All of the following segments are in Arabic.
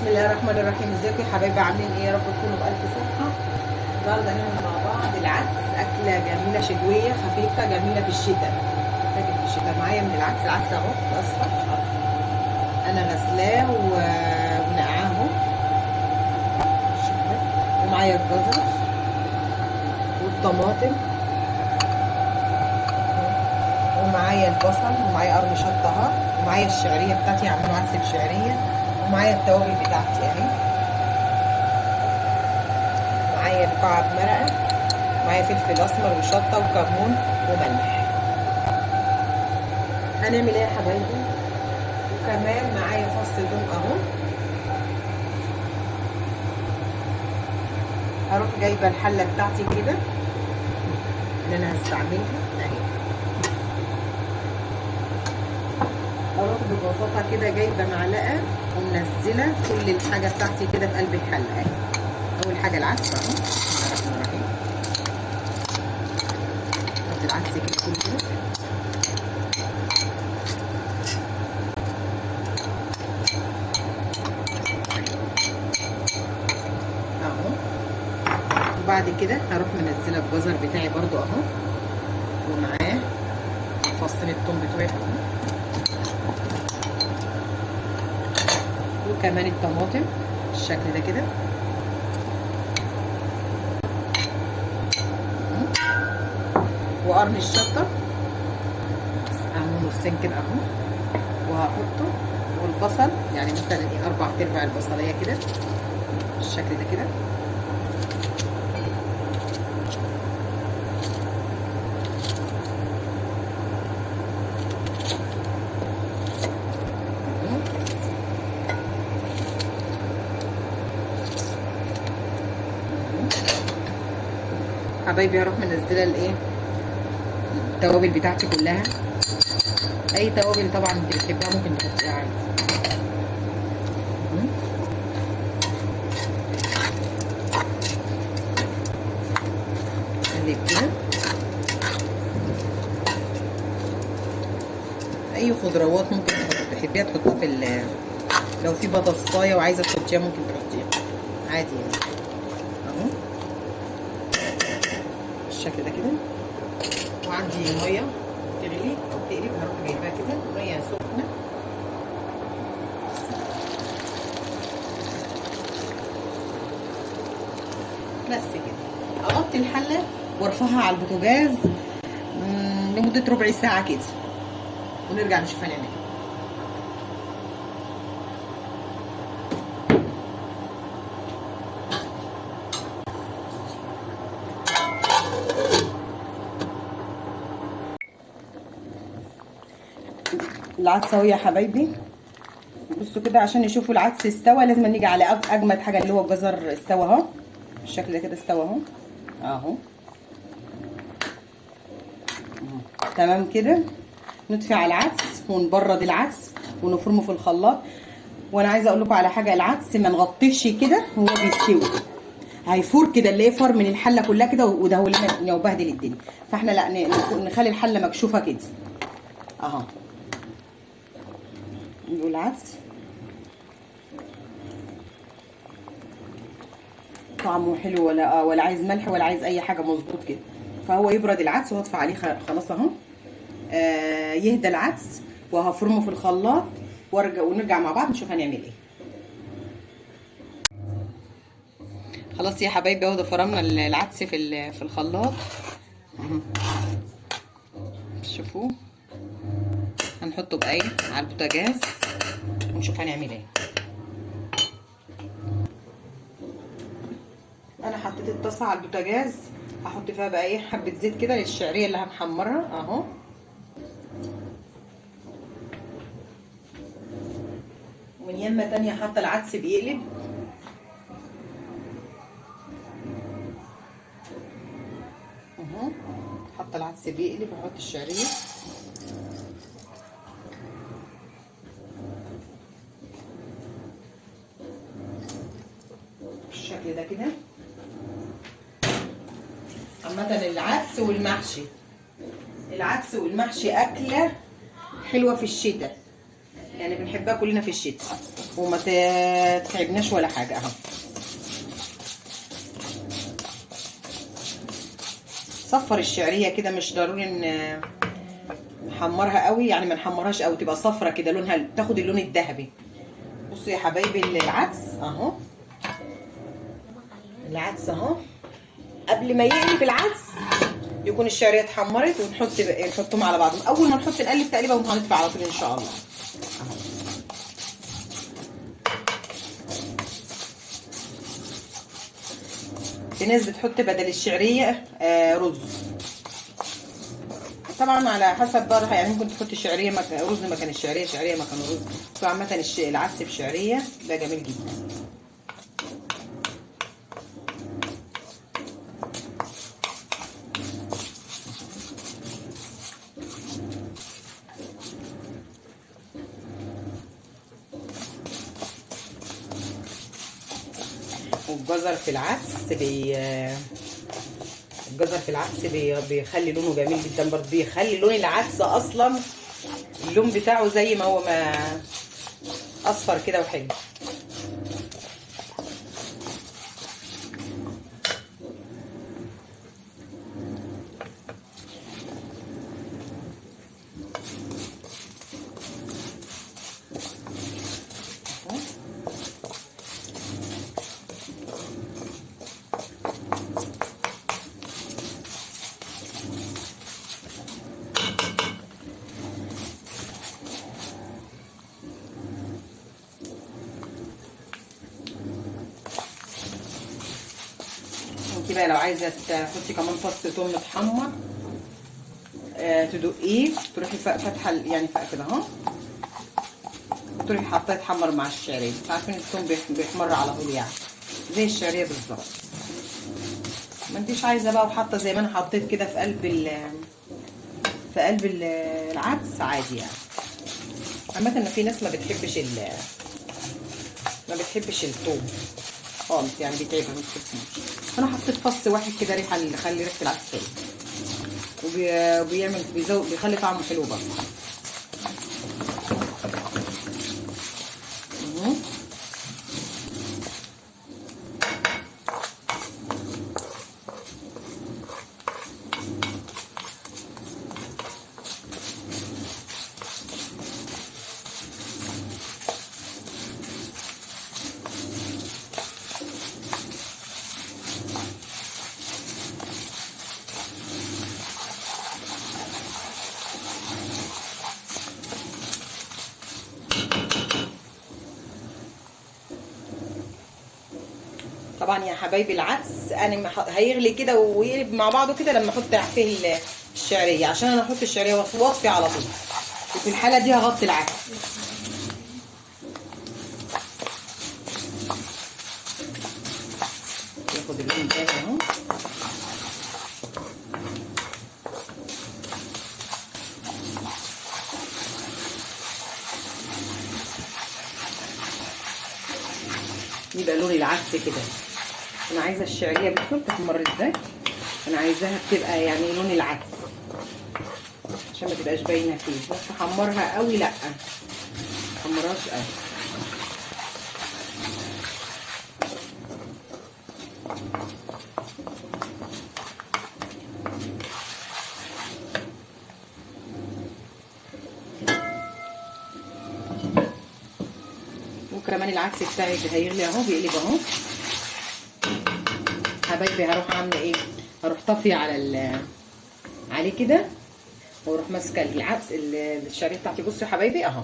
بسم الله الرحمن الرحيم. ازيكم يا حبايبي؟ عاملين ايه؟ يا رب تكونوا بألف صحة. النهارده هنعمل مع بعض العدس، أكلة جميلة شتوية خفيفة جميلة في الشتاء. تاكل في الشتاء. معايا من العدس اهو الأصفر، أنا غسلاه ونقعاه اهو، ومعايا الجزر والطماطم، ومعايا البصل، ومعايا قرن شطة اهو، ومعايا الشعرية بتاعتي، عاملة عدس بشعرية، ومعايا التوابل بتاعتي اهي، معايا مكعب مرقة، معايا فلفل اسمر وشطة وكمون وملح. هنعمل ايه يا حبايبي؟ وكمان معايا فص ثوم اهو. هروح جايبه الحله بتاعتي كده اللي انا هستعملها اهي، اروح ببساطه كده جايبه معلقه ومنزله كل الحاجه بتاعتي كده في قلب الحله اهي. اول حاجه العدس اهو، بسم الله الرحمن الرحيم. احط العدس كده كله اهو، وبعد كده هروح منزله الجزر بتاعي برضو اهو، ومعاه فصين الثوم بتوعي اهو، وكمان الطماطم بالشكل ده كده، وقرن الشطه اعمله نصين كده اهو وهحطه، والبصل يعني مثلا ايه 4/4 البصليه كده بالشكل ده كده، حبايبي. هروح منزله الايه التوابل بتاعتي كلها، اي توابل طبعا انت بتحبها ممكن تحطيها عادي. قلب كده. اي خضروات ممكن تحبيها تحطيها في لو في بطاطسايه وعايزه تحطيها ممكن تحطيها عادي يعني اهو بالشكل ده كده. وعندي ميه تغلي او تقلب، هروح جايباها كده ميه سخنه بس كده، اغطي الحله وارفعها على البوتاجاز لمده ربع ساعه كده، ونرجع نشوف هنعمل ايه. العدس اهو يا حبايبي، بصوا كده عشان نشوفوا العدس استوى لازم نيجي على اجمد حاجه اللي هو الجزر استوى اهو بالشكل ده كده، استوى اهو اهو تمام كده. نطفي على العدس ونبرد العدس ونفرمه في الخلاط. وانا عايزه اقول لكم على حاجه، العدس ما نغطيش كده وهو بيستوي، هيفور كده اللي يفر من الحله كلها كده، وده هو اللي وبهدل الدنيا. فاحنا لا نخلي الحله مكشوفه كده اهو. العدس طعمه حلو ولا عايز ملح ولا عايز اي حاجه، مظبوط كده. فهو يبرد العدس واطفي عليه خلاص اهو. يهدى العدس وهفرمه في الخلاط ونرجع مع بعض نشوف هنعمل ايه. خلاص يا حبايبي اهو، ده فرمنا العدس في الخلاط شوفوه. هنحطه بقى ايه على البوتاجاز ونشوف هنعمل ايه. انا حطيت الطاسه على البوتاجاز، هحط فيها بقى ايه حبه زيت كده للشعريه اللي هنحمرها اهو، ومن يمه تانيه حاطه العدس بيقلب اهو، حاطه العدس بيقلب واحط الشعريه بالشكل ده كده. عامه العدس والمحشي اكله حلوه في الشتاء، يعني بنحبها كلنا في الشتاء وما تتعبناش ولا حاجه اهو. صفر الشعريه كده، مش ضروري ان نحمرها قوي، يعني ما نحمرهاش قوي، تبقى صفرة كده لونها تاخد اللون الذهبي. بصوا يا حبايبي العدس اهو، العدس اهو قبل ما يقلب العدس يكون الشعريه اتحمرت، نحطهم على بعضهم. اول ما نحط نقلب تقليبه وهنطفي على طول ان شاء الله اهو. في ناس بتحط بدل الشعريه رز، طبعا على حسب بقى، يعني ممكن تحط شعريه رز مكان الشعريه، شعريه مكان رز. فعامه العدس بشعريه ده جميل جدا. والجزر في العدس الجزر في العدس بيخلي لونه جميل جدا برضه، بيخلي لون العدس اصلا اللون بتاعه زي ما هو ما اصفر كده وحلو. انت بقى لو عايزه تحطي كمان فص ثوم متحمر تدقيه، تروحي فاتحه يعني كده اهو، تروحي حاطاه يتحمر مع الشعريه. عارفين الثوم بيحمر على طول يعني زي الشعريه بالظبط. ما انتيش عايزه بقى وحاطه زي ما انا حطيت كده في قلب العدس عادي يعني. عامه ان في ناس ما بتحبش الثوم خالص، يعني بيتعبها ما بتحبوش. انا حطيت فص واحد كده ريحه اللي يخلي ريحه العدس حلوه، وبيعمل بيخلي طعمه حلو برضه. طبعا يا حبايبي العدس انا هيغلي كده ويقلب مع بعضه كده لما احط فيه الشعريه، عشان انا احط الشعريه واطفي على طول، وفي الحاله دي هغطي العدس. ياخد اللون تاني اهو. يبقى لون العدس كده. انا عايزه الشعريه بالصوت تحمر ازاي، انا عايزاها تبقى يعني لون العدس عشان ما تبقاش باينه فيه. بس احمرها قوي لا، ما احمرهاش قوي. وكمان العدس بتاعي هيغلي اهو، بيقلب اهو حبايبي. هروح عامله ايه، هروح طافيه عليه كده، واروح ماسكه العدس الشعريه بتاعتي. بصوا يا حبايبي اهو،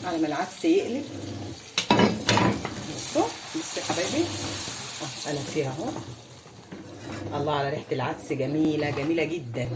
على ما العدس يقلب. بصوا يا حبايبي انا فيها اهو. الله على ريحه العدس، جميله جميله جدا.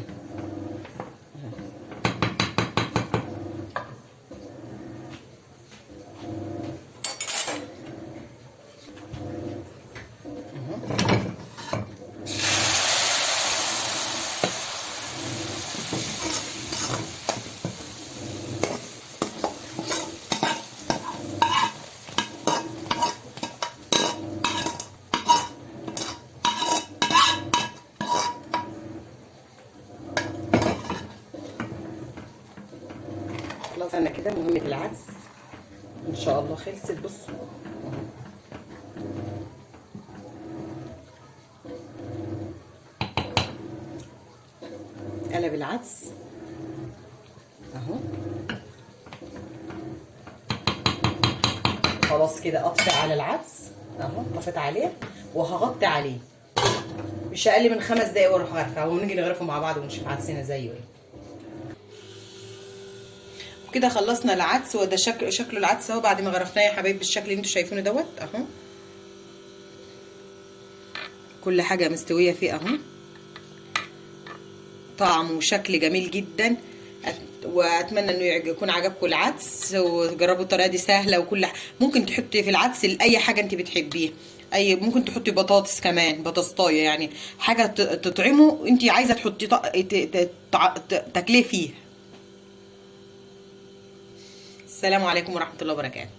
خلاص انا كده مهمه العدس ان شاء الله خلصت. بصوا قلب العدس اهو. خلاص كده اطفي على العدس اهو، طفيت عليه وهغطي عليه مش اقل من 5 دقايق واروح غرفه، ونيجي نغرفه مع بعض ونشوف عدسنا زيه ايه. كده خلصنا العدس، وده شكله العدس اهو بعد ما غرفناه يا حبايبي بالشكل اللي انتوا شايفينه دوت اهو. كل حاجه مستويه فيه اهو، طعم وشكل جميل جدا. واتمنى انه يكون عجبكم العدس، وجربوا الطريقه دي سهله. وكل ممكن تحطي في العدس اي حاجه انت بتحبيه، ممكن تحطي بطاطس كمان، بطاطسايه يعني حاجه تطعمه انت عايزه تحطي تاكليه فيه. السلام عليكم ورحمه الله وبركاته.